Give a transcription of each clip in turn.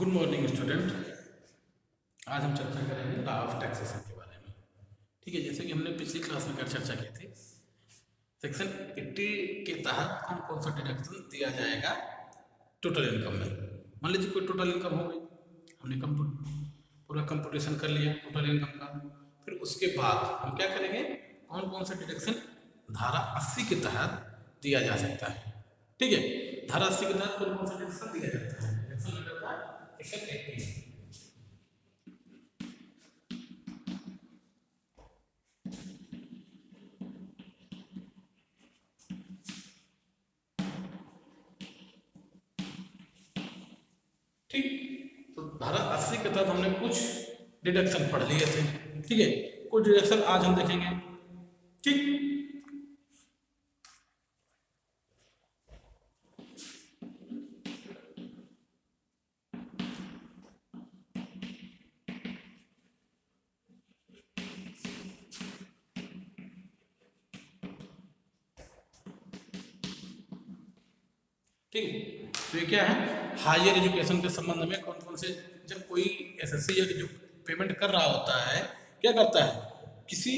Good morning student. आज हम चर्चा करेंगे लॉ ऑफ टैक्सेशन के बारे में। ठीक है, जैसे कि हमने पिछली क्लास में कर चर्चा की थी, सेक्शन 80 के तहत कौन कौन सा डिडक्शन दिया जाएगा टोटल इनकम में। मान लीजिए कोई टोटल इनकम हो गई, हमने पूरा कंप्यूटेशन कर लिया टोटल इनकम का। फिर उसके बाद हम क्या करेंगे, कौन कौन सा डिडक्शन धारा 80 के तहत दिया जा सकता है। ठीक है, धारा 80 के तहत कौन कौन सा डिडक्शन दिया जाता है। डिडक्शन हो जाता है सेक्शन 80। ठीक, तो धारा 80 के तहत हमने कुछ डिडक्शन पढ़ लिए थे। ठीक है, कुछ डिडक्शन आज हम देखेंगे। ठीक, ठीक है, तो ये क्या है, हायर एजुकेशन के संबंध में कौन कौन से, जब कोई एसएससी या जो पेमेंट कर रहा होता है, क्या करता है, किसी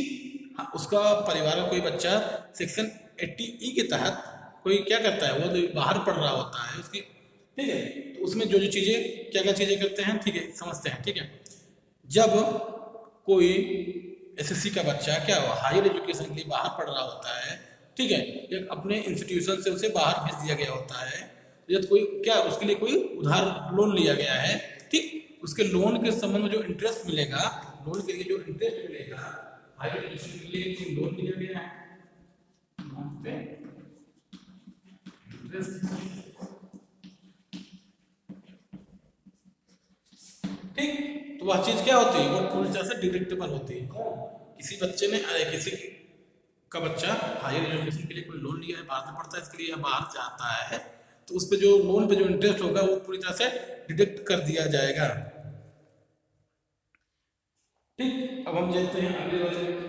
उसका परिवार का कोई बच्चा सेक्शन 80E के तहत कोई क्या करता है, वो बाहर पढ़ रहा होता है उसकी। ठीक है, तो उसमें जो जो चीज़ें क्या क्या चीज़ें करते हैं, ठीक है, समझते हैं। ठीक है, जब कोई एसएससी का बच्चा क्या हुआ, हायर एजुकेशन के लिए बाहर पढ़ रहा होता है, ठीक है, एक अपने इंस्टीट्यूशन से उसे बाहर भेज दिया गया होता है, यदि कोई क्या उसके लिए कोई उधार लोन लिया गया है, ठीक, उसके लोन के संबंध में जो इंटरेस्ट मिलेगा, लोन के लिए जो इंटरेस्ट मिलेगा, हायर एजुकेशन के लिए कोई लोन लिया गया है, लोन पे इंटरेस्ट, ठीक, तो वह चीज क्या होती है, वो पूरी तरह से डिडक्टेबल होती है। किसी बच्चे ने किसी का बच्चा हायर एजुकेशन के लिए कोई लोन लिया है, बाहर से पढ़ता है, इसके लिए बाहर जाता है, तो उस पे जो लोन पे जो इंटरेस्ट होगा वो पूरी तरह से डिडक्ट कर दिया जाएगा। ठीक, अब हम देखते हैं अगले वाले।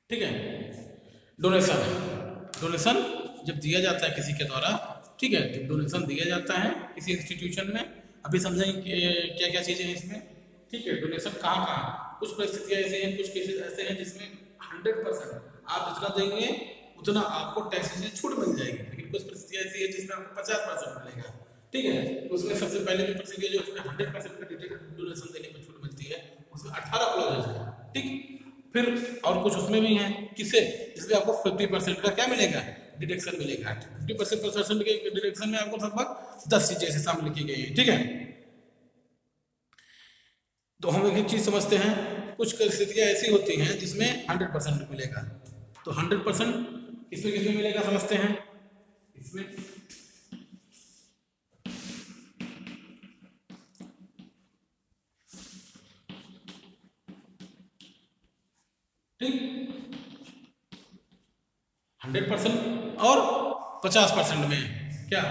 ठीक है, डोनेशन, डोनेशन जब दिया जाता है किसी के द्वारा, ठीक है, जब डोनेशन दिया जाता है किसी इंस्टीट्यूशन में, अभी समझेंगे क्या क्या चीज़ें हैं इसमें। ठीक है, डोनेशन कहाँ कहाँ, कुछ परिस्थितियाँ ऐसे हैं, कुछ केसेस ऐसे हैं जिसमें 100% आप जितना देंगे उतना आपको टैक्स से छूट मिल जाएगी, लेकिन कुछ परिस्थितियाँ ऐसी है जिसमें आपको 50% मिलेगा। ठीक है, तो उसमें सबसे पहले जो परसेंटेज है उसमें 100% का डोनेशन देने पर छूट मिलती है, उसमें 18 क्लॉजेज है। ठीक, फिर और कुछ उसमें भी है, किससे, इसमें आपको 50% का क्या मिलेगा, डिडक्शन मिलेगा। 50% के डिडक्शन में आपको लगभग 10 चीजें ऐसे शामिल की गई है। ठीक है, तो हम एक चीज समझते हैं, कुछ परिस्थितियां ऐसी होती हैं जिसमें 100% मिलेगा, तो 100% किसमें किसमें मिलेगा समझते हैं। इसमें ठीक 100% और 50% में क्या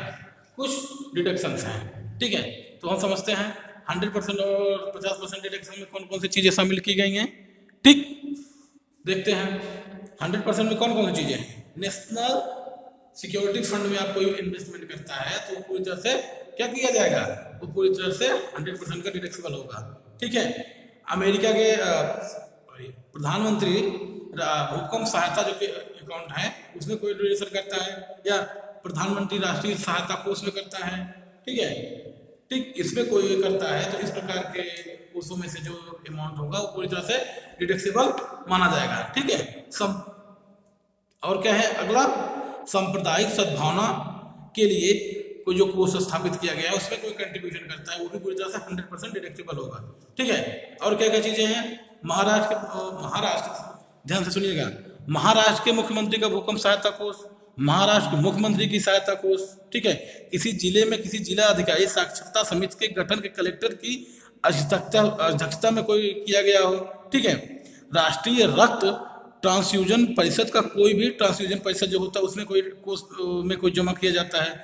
कुछ डिडक्शंस हैं। ठीक है, तो हम समझते हैं 100% और 50% डिडक्शन में कौन कौन सी चीज़ें शामिल की गई हैं। ठीक, देखते हैं 100% में कौन कौन सी चीज़ें हैं। नेशनल सिक्योरिटी फंड में आप कोई इन्वेस्टमेंट करता है तो पूरी तरह से क्या किया जाएगा, वो पूरी तरह से 100% का डिडक्सेबल होगा। ठीक है, अमेरिका के प्रधानमंत्री भूकंप सहायता जो कि अकाउंट है उसमें कोई डोनेशन करता है, या प्रधानमंत्री राष्ट्रीय सहायता कोष में करता है। ठीक है, ठीक, इसमें कोई करता है तो इस प्रकार के कोषों में से जो अमाउंट होगा वो पूरी तरह से डिडक्सेबल माना जाएगा। ठीक है, और क्या है अगला, सांप्रदायिक सद्भावना के लिए कोई जो कोष स्थापित किया गया है उसमें कोई कंट्रीब्यूशन करता है, वो भी पूरी तरह से 100% डिडक्टेबल होगा। ठीक है, और क्या क्या चीजें हैं, महाराष्ट्र ध्यान से सुनिएगा, महाराष्ट्र के मुख्यमंत्री का भूकंप सहायता कोष, महाराष्ट्र के मुख्यमंत्री की सहायता कोष। ठीक है, किसी जिले में किसी जिला अधिकारी साक्षरता समिति के गठन के कलेक्टर की अध्यक्षता में कोई किया गया हो। ठीक है, राष्ट्रीय रक्त ट्रांसफ्यूजन परिषद का कोई भी ट्रांसफ्यूजन परिषद जो होता है उसमें कोई कोष में कोई जमा किया जाता है।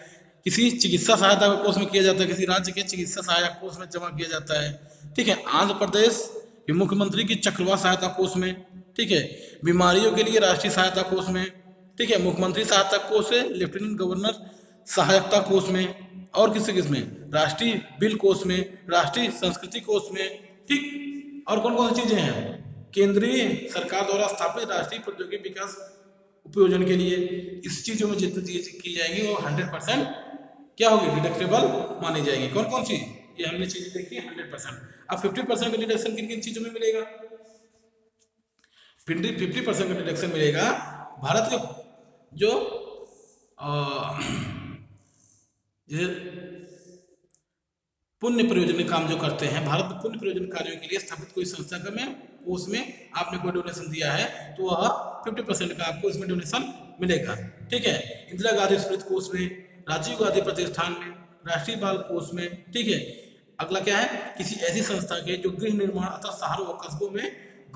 किसी चिकित्सा सहायता कोष में किया जाता है, किसी राज्य के चिकित्सा सहायता कोष में जमा किया जाता है। ठीक है, आंध्र प्रदेश के मुख्यमंत्री की चक्रवात सहायता कोष में। ठीक है, बीमारियों के लिए राष्ट्रीय सहायता कोष में। ठीक है, मुख्यमंत्री सहायता कोष है, लेफ्टिनेंट गवर्नर सहायता कोष में, और किस में, राष्ट्रीय बिल कोष में, राष्ट्रीय संस्कृति कोष में। ठीक, और कौन कौन सी चीजें हैं, केंद्रीय सरकार द्वारा स्थापित राष्ट्रीय प्रौद्योगिकी विकास उपयोजन के लिए। इस चीजों में जितनी चीजें की जाएंगी वो 100% क्या होगी, डिडक्टेबल मानी जाएंगी। कौन कौन सी, ये हमने चीजें देखी 100%। अब 50% का डिडक्शन किन किन चीजों में मिलेगा, 50% का डिडक्शन मिलेगा भारत के जो पुण्य प्रयोजन काम जो करते हैं, भारत में पुण्य प्रयोजन कार्यों के लिए स्थापित कोई संस्था का में उसमें आपने कोई डोनेशन दिया है तो वह 50% का आपको इसमें डोनेशन मिलेगा। ठीक है, इंदिरा गांधी स्मृति कोष में, राजीव गांधी प्रतिष्ठान में, राष्ट्रीय बाल कोष में। ठीक है, अगला क्या है, किसी ऐसी संस्था के जो गृह निर्माण अथवा शहरों व कस्बों में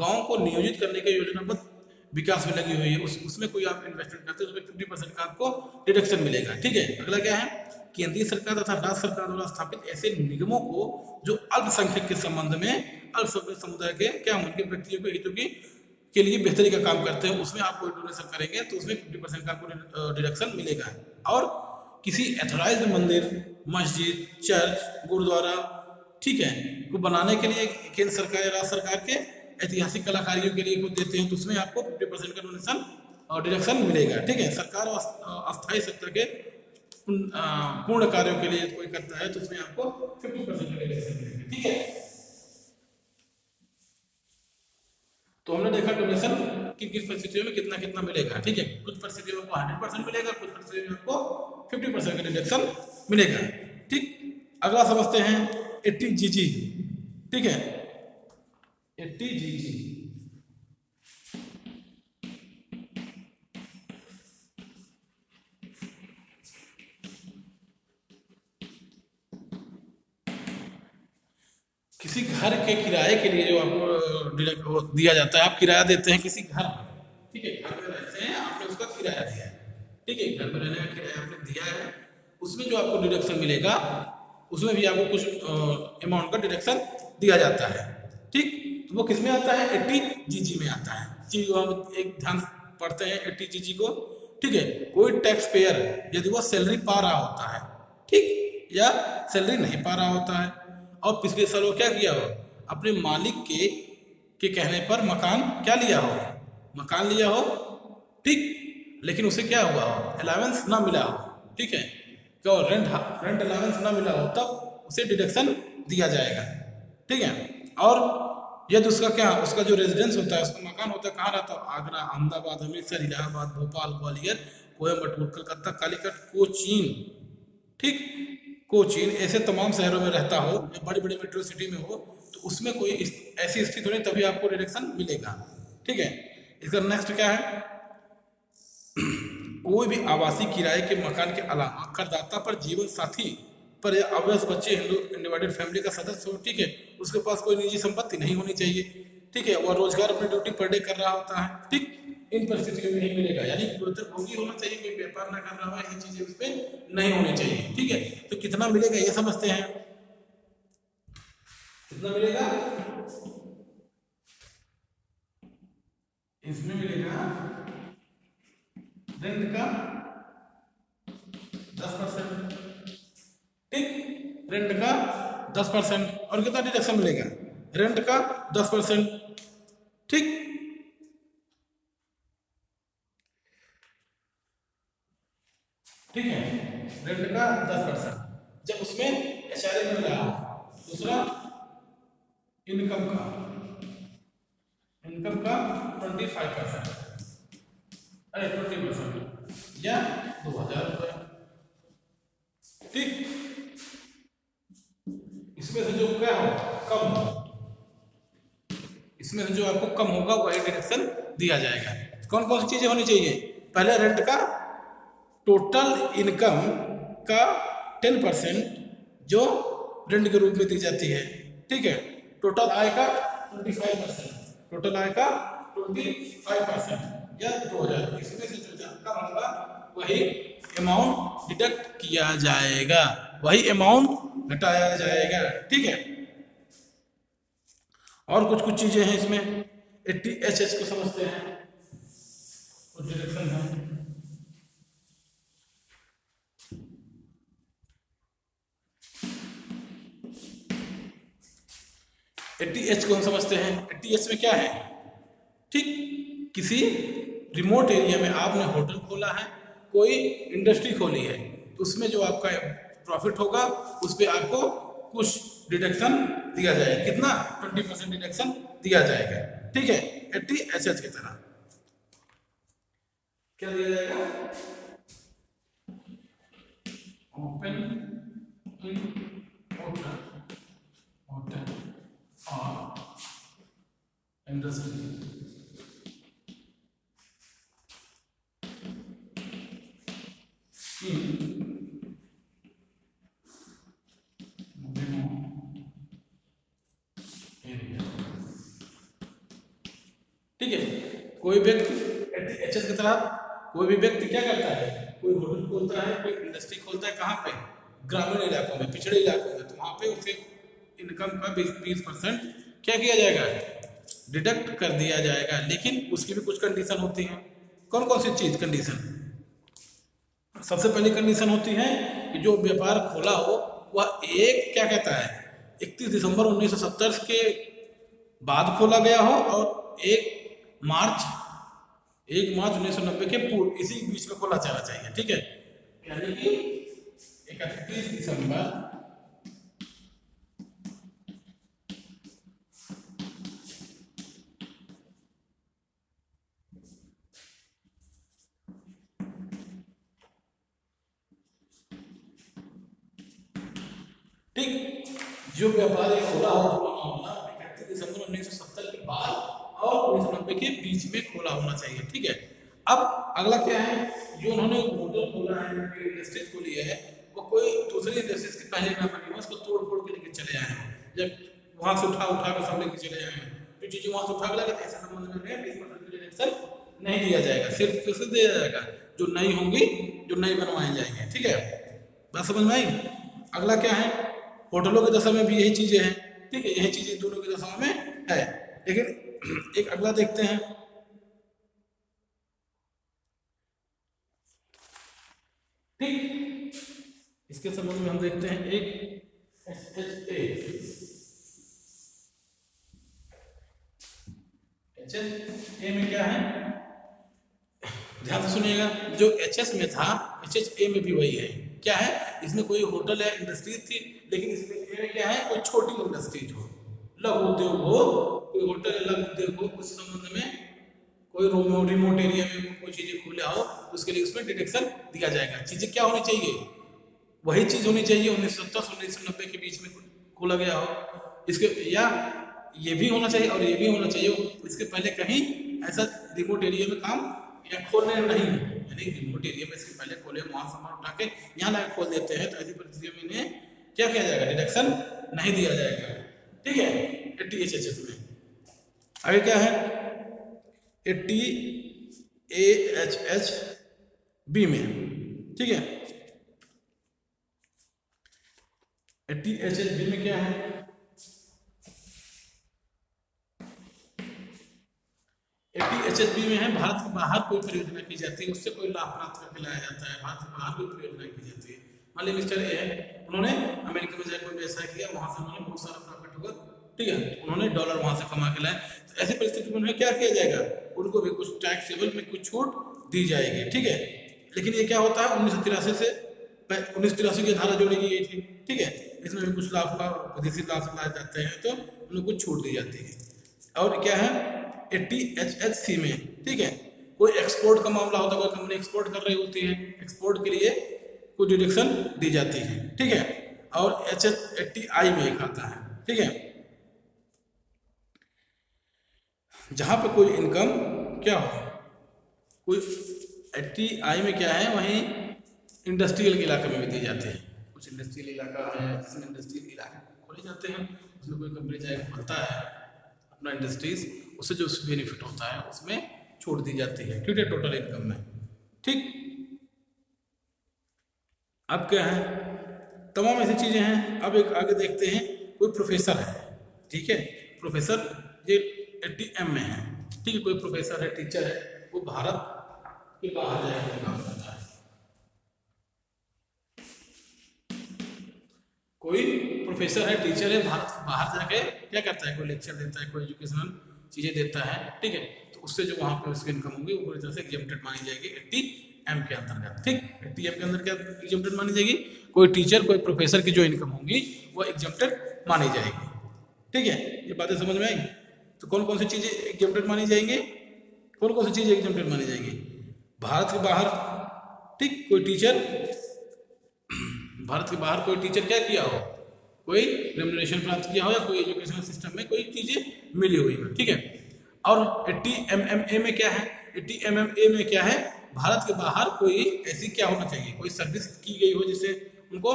गाँव को नियोजित करने के योजनाबद्ध विकास में लगी हुई है, उसमें कोई आप इन्वेस्टमेंट करते हैं उसमें 50% का आपको डिडक्शन मिलेगा। ठीक है, अगला क्या है, केंद्रीय सरकार तथा राज्य सरकार द्वारा स्थापित ऐसे निगमों को जो अल्पसंख्यक के संबंध में अल्पसंख्यक समुदाय के क्या उनके व्यक्तियों के हितों के लिए बेहतरी का काम करते हैं, उसमें आप कोई डोनेशन करेंगे तो उसमें 50% का आपको डिडक्शन मिलेगा। और किसी एथोराइज्ड मंदिर, मस्जिद, चर्च, गुरुद्वारा, ठीक है, को बनाने के लिए केंद्र सरकार या राज्य सरकार के ऐतिहासिक कलाकारियों के लिए कुछ देते हैं तो उसमें आपको 50% का डोनेशन और डिडक्शन मिलेगा। ठीक है, सरकार अस्थायी सत्ता के पूर्ण कार्यों के लिए कोई करता है तो उसमें आपको 50% का डिडक्शन मिलेगा। ठीक है, तो हमने देखा डोनेशन किन किन परिस्थितियों में कितना कितना मिलेगा। ठीक है, कुछ परिस्थितियों में आपको 100% मिलेगा, कुछ परिस्थितियों में आपको 50% का डिडक्शन मिलेगा। ठीक, अगला समझते हैं 80GG। ठीक है, 80GG किसी घर के किराए के लिए जो आपको दिया जाता है, आप किराया देते हैं किसी घर, ठीक है, घर में रहते हैं, आपने उसका किराया दिया है। ठीक है, घर में रहने का किराया आपने दिया है, उसमें जो आपको डिडक्शन मिलेगा उसमें भी आपको कुछ अमाउंट का डिडक्शन दिया जाता है। ठीक, तो वो किस में आता है, 80GG में आता है। चीज हम एक ध्यान पढ़ते हैं 80GG को। ठीक है, कोई टैक्स पेयर यदि वो सैलरी पा रहा होता है, ठीक, या सैलरी नहीं पा रहा होता है और पिछले साल वो क्या किया हो, अपने मालिक के कहने पर मकान क्या लिया हो, मकान लिया हो, ठीक, लेकिन उसे क्या हुआ हो, अलावेंस ना मिला हो। ठीक है, क्यों, रेंट अलावेंस ना मिला हो तब उसे डिडक्शन दिया जाएगा। ठीक है, और यदि उसका क्या, उसका जो रेजिडेंस होता है, उसका मकान होता है, कहाँ रहता है, आगरा, अहमदाबाद, अमृतसर, इलाहाबाद, भोपाल, ग्वालियर, कोयम्बटूर, कलकत्ता, कालीकट, कोचीन, ठीक, कोचीन, ऐसे तमाम शहरों में रहता हो या बड़ी बड़ी मेट्रो सिटी में हो तो उसमें कोई ऐसी स्थिति नहीं, तभी आपको डिडक्शन मिलेगा। ठीक है, इसका नेक्स्ट क्या है, कोई भी आवासीय किराए के मकान के अलावा करदाता पर जीवन साथी पर या अवयस्क बच्चे, हिंदू अनडिवाइडेड फैमिली का सदस्य हो, ठीक है, उसके पास कोई निजी संपत्ति नहीं होनी चाहिए। ठीक है, और रोजगार अपनी ड्यूटी पर डे कर रहा होता है। ठीक, इन परिस्थितियों में नहीं मिलेगा, यानी भोगी होना चाहिए, कोई व्यापार ना कर रहा हो, ऐसी चीजें उसमें नहीं होनी चाहिए। ठीक है, तो कितना मिलेगा ये समझते हैं, कितना मिलेगा, इसमें मिलेगा रेंट का 10%। ठीक, रेंट का 10%, और कितना डिडक्शन मिलेगा, रेंट का 10%। ठीक, ठीक है, रेंट का 10%, जब उसमें HRA मिल रहा हो। दूसरा इनकम का 25%, अरे 20% या 2000 रुपये। ठीक, इसमें से जो क्या हो कम, इसमें से जो आपको कम होगा वही डिडक्शन दिया जाएगा। कौन कौन सी चीजें होनी चाहिए, पहले रेंट का टोटल इनकम का 10% जो रेंट के रूप में दी जाती है। ठीक है, टोटल आय का 25%, टोटल आय का 25% या 2000, इसमें से जो कम होगा वही अमाउंट डिडक्ट किया जाएगा, वही अमाउंट घटाया जाएगा। ठीक है, और कुछ कुछ चीजें हैं इसमें। 80HH को समझते हैं, कुछ डिडक्शन है। 80H को हम समझते हैं। 80H में क्या है, ठीक, किसी रिमोट एरिया में आपने होटल खोला है, कोई इंडस्ट्री खोली है, तो उसमें जो आपका प्रॉफिट होगा उस पर आपको कुछ डिडक्शन दिया जाएगा। कितना? 20% डिडक्शन दिया जाएगा। ठीक है, 80HH की तरह क्या दिया जाएगा? ओपन इन होटल और इंडस्ट्री ठीक है, कोई व्यक्ति एचएस की तरह कोई भी व्यक्ति क्या करता है, कोई होटल खोलता है, कोई इंडस्ट्री खोलता है, कहाँ पे? ग्रामीण इलाकों में, पिछड़े इलाकों में, तो वहाँ पे उसे इनकम का 20% क्या किया जाएगा? डिडक्ट कर दिया जाएगा। लेकिन उसकी भी कुछ कंडीशन होती हैं। कौन कौन सी चीज कंडीशन? सबसे पहली कंडीशन होती है कि जो व्यापार खोला हो वह एक क्या कहता है 31 दिसंबर 1970 के बाद खोला गया हो और 1 मार्च 1990 के पूर्व, इसी बीच में खोला जाना चाहिए। ठीक है, यानी कि 31 दिसंबर 1970 के बाद और 1990 के बीच में खोला होना चाहिए। ठीक है, अब अगला क्या है, जो उन्होंने होटल खोला है, इंडस्ट्रीज को लिया है, वो कोई दूसरी इंडस्ट्रीज के पहले ना बनी हो, उसको तोड़ फोड़ के लेके चले आए हैं। जब वहां से उठा कर सब लेके चले आए हैं, जो चीजें वहां से उठा के लगे ऐसे संबंध में 20% डिडक्शन नहीं दिया जाएगा, सिर्फ किसे दिया जाएगा? जो नई होंगी, जो नई बनवाई जाएंगे। ठीक है, बात समझ में आई? अगला क्या है, होटलों की दशा में भी यही चीजें हैं। ठीक है, यही चीजें दोनों की दशा में है। लेकिन एक अगला देखते हैं, ठीक, इसके संबंध में हम देखते हैं एक HHA में क्या है, ध्यान से सुनिएगा। जो HS में था, HHA में भी वही है। क्या है, इसमें कोई होटल या इंडस्ट्रीज थी, लेकिन इसमें A में क्या है, कोई छोटी इंडस्ट्रीज हो, लघु उद्योग हो, कोई होटल या लघु उद्योग हो, उस संबंध में कोई रिमोट एरिया में कोई चीजें खुला हो, उसके लिए उसमें डिडक्शन दिया जाएगा। चीजें क्या होनी चाहिए, वही चीज होनी चाहिए 1970-1990 के बीच में खोला गया हो। इसके या ये भी होना चाहिए और ये भी होना चाहिए, इसके पहले कहीं ऐसा रिमोट एरिया में काम या खोलने नहीं है, यानी रिमोट एरिया में इसके पहले खोले, वहां सामान उठा के यहाँ लाके खोल देते हैं, तो ऐसी परिस्थितियों में इन्हें क्या किया जाएगा, डिडक्शन नहीं दिया जाएगा। ठीक है, 80HH में। आगे क्या है, 80AHHB में। ठीक है, 80HHB में क्या है, 80HHB में है, भारत के बाहर कोई परियोजना की जाती है, उससे कोई लाभ प्राप्त करके लाया जाता है, भारत के बाहर कोई परियोजना की जाती है। मान लीजिए मिस्टर ए है, उन्होंने अमेरिका में जाकर कोई व्यवसाय किया, वहां से उन्होंने बहुत सारा प्रॉफिट होगा। ठीक है, उन्होंने डॉलर वहां से कमा के लाए, तो ऐसी परिस्थिति में उन्हें क्या किया जाएगा, उनको भी कुछ टैक्सेबल में कुछ छूट दी जाएगी। ठीक है, लेकिन ये क्या होता है, 1983 की धारा जोड़ी की गई थी। ठीक है, इसमें भी कुछ लाभ का विदेशी लाभ लाए जाते हैं, तो उन्हें कुछ छूट दी जाती है। और क्या है, 80HHC में, ठीक है, कोई एक्सपोर्ट का मामला होता है, कोई कंपनी एक्सपोर्ट कर रही होती है, एक्सपोर्ट के लिए कुछ डिडक्शन दी जाती है। ठीक है, और 80I में एक आता है। ठीक है, जहां पे कोई इनकम क्या हो, कोई 80I में क्या है, वहीं इंडस्ट्रियल इलाके में भी दी जाते हैं। कुछ इंडस्ट्रियल इलाका है जिसमें इंडस्ट्रियल इलाके खोले जाते हैं, उसमें कोई कंपनी जाएगा खोलता है अपना इंडस्ट्रीज, उससे जो बेनिफिट होता है उसमें छूट दी जाती है। ठीक है, टोटल इनकम में। ठीक, अब क्या है, तमाम ऐसी चीज़ें हैं। अब एक आगे देखते हैं, कोई प्रोफेसर है, ठीक है, प्रोफेसर ये 80M में है, ठीक है, कोई प्रोफेसर है, टीचर है, वो भारत के बाहर जाकर काम करता है। कोई प्रोफेसर है, टीचर है, भारत बाहर जाके क्या करता है, कोई लेक्चर देता है, कोई एजुकेशनल चीज़ें देता है, ठीक है, तो उससे जो वहाँ पे उसकी इनकम होगी वो पूरी तरह से एग्जेम्प्टेड मानी जाएगी 80M के अंतर्गत, ठीक। 80M के अंदर क्या एग्जेम्प्टेड मानी जाएगी, कोई टीचर कोई प्रोफेसर की जो इनकम होगी वो एग्जेम्प्टेड मानी जाएगी, ठीक है। ये बातें समझ में आई। तो कौन कौन सी चीज़ें एग्जेम्प्टेड मानी जाएंगी, कौन कौन सी चीज़ें एग्जेम्प्टेड मानी जाएंगी, भारत के बाहर, ठीक, कोई टीचर भारत के बाहर कोई टीचर क्या किया हो, कोई रेम्युनरेशन प्राप्त किया हो या कोई एजुकेशनल सिस्टम में कोई चीज़ें मिली हुई हो, ठीक है। और 80MMA में क्या है, 80MMA में क्या है, भारत के बाहर कोई ऐसी क्या होना चाहिए, कोई सर्विस की गई हो जिससे उनको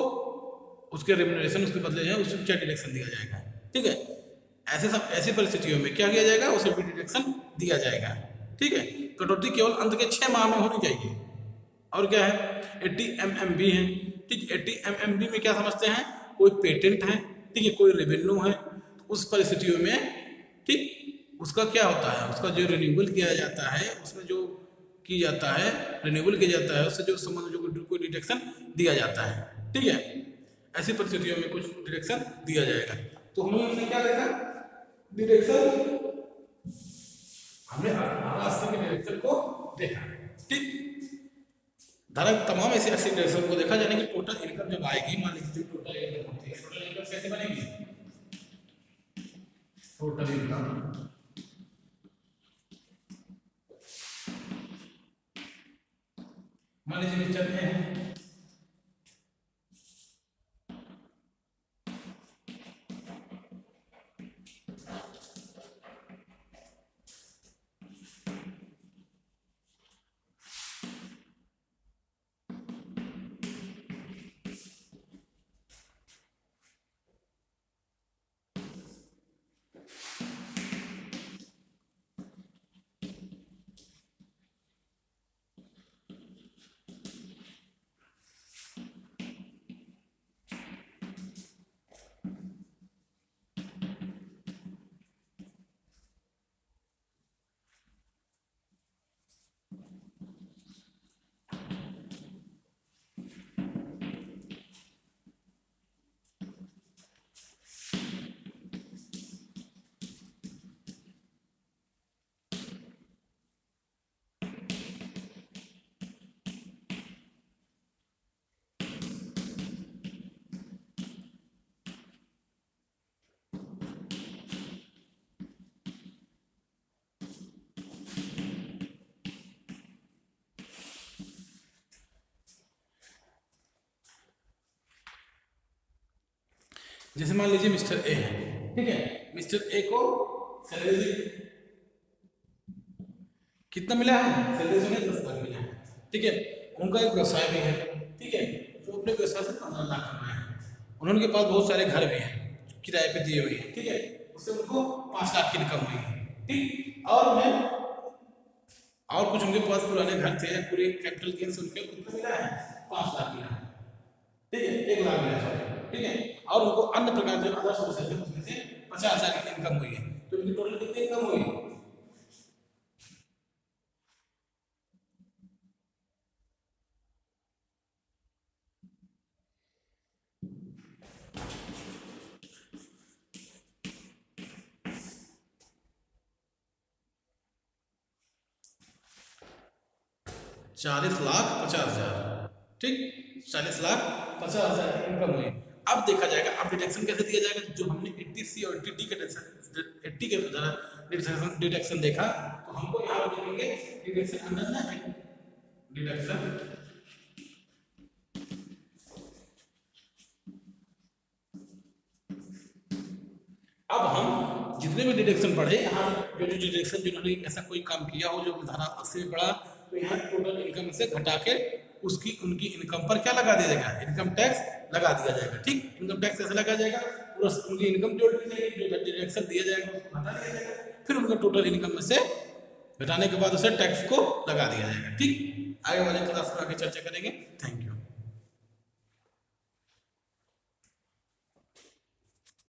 उसके रेम्युनरेशन उसके बदले जो है उसको क्या डिडक्शन दिया जाएगा, ठीक है। ऐसी परिस्थितियों में क्या किया जाएगा, उसे भी डिडक्शन दिया जाएगा, ठीक है। कटौती केवल अंत के 6 माह में होनी चाहिए। और क्या है, 80MMB है, ठीक। 80MMB में क्या समझते हैं, कोई पेटेंट है, ठीक है, कोई रेवेन्यू है, उस परिस्थितियों में, ठीक, उसका क्या होता है, उसका जो रिन्यूअल किया जाता है, उसमें जो की जाता है, रिन्यूअल किया जाता है, उससे जो संबंध जो कोई डिडक्शन दिया जाता है, ठीक है। ऐसी परिस्थितियों में कुछ डिडक्शन दिया जाएगा। तो हमने क्या देखा, डिडक्शन, हमने 1880 के डिडक्शन को देखा, ठीक। धारा तमाम ऐसे 80 डिडक्शन को देखा, यानी कि टोटल इनकम जब आएगी, मान लीजिए टोटल इनकम होती है, टोटल इनकम कैसे बनेगी, टोटल इनकम मान लीजिए चलते हैं, जैसे मान लीजिए मिस्टर ए है, ठीक है, मिस्टर ए को सैलरी कितना मिला है, सैलरी उन्हें 10 लाख मिला है, ठीक है। उनका एक व्यवसाय भी है, ठीक है, वो अपने व्यवसाय से 15 लाख कमाए हैं, उन्होंने के पास बहुत सारे घर भी हैं किराए पे दिए हुए हैं, ठीक है, उससे उनको 5 लाख की इनकम हुई है, ठीक। और कुछ उनके पास पुराने घर थे, पूरे कैपिटल गेन्स उनके कितना मिला है, 5 लाख मिला है, ठीक है, 1 लाख मिला है, ठीक है। और उनको अन्य प्रकार जो अदर सोर्सेज है उसमें से 50,000 की इनकम हुई है, तो इनकी टोटल कितनी इनकम हुई, 40,50,000, ठीक, 40,50,000 की इनकम हुई। अब देखा जाएगा, अब डिडक्शन कैसे दिया जाएगा, जो हमने 80C और 80D के 80 के द्वारा डिडक्शन देखा, तो हमको यहाँ पर देखेंगे डिडक्शन अंडर ना डिडक्शन, अब हम जितने भी डिडक्शन पढ़े, यहाँ जो जो डिडक्शन जिन्होंने ऐसा कोई काम किया हो जो धारा 80 में पढ़ा, तो यहाँ टोटल इनकम से घटा के उसकी उनकी इनकम पर क्या लगा दिया जाएगा, इनकम टैक्स लगा दिया जाएगा, ठीक। इनकम टैक्स कैसे लगा जाएगा, पूरा उनकी इनकम जोड़ दी जाएगी, जो डिडक्शन दिया जाएगा उसको घटा दिया जाएगा, फिर उनका टोटल इनकम में से घटाने के बाद उसे टैक्स को लगा दिया जाएगा, ठीक। आगे वाले क्लास में आगे चर्चा करेंगे। Thank you.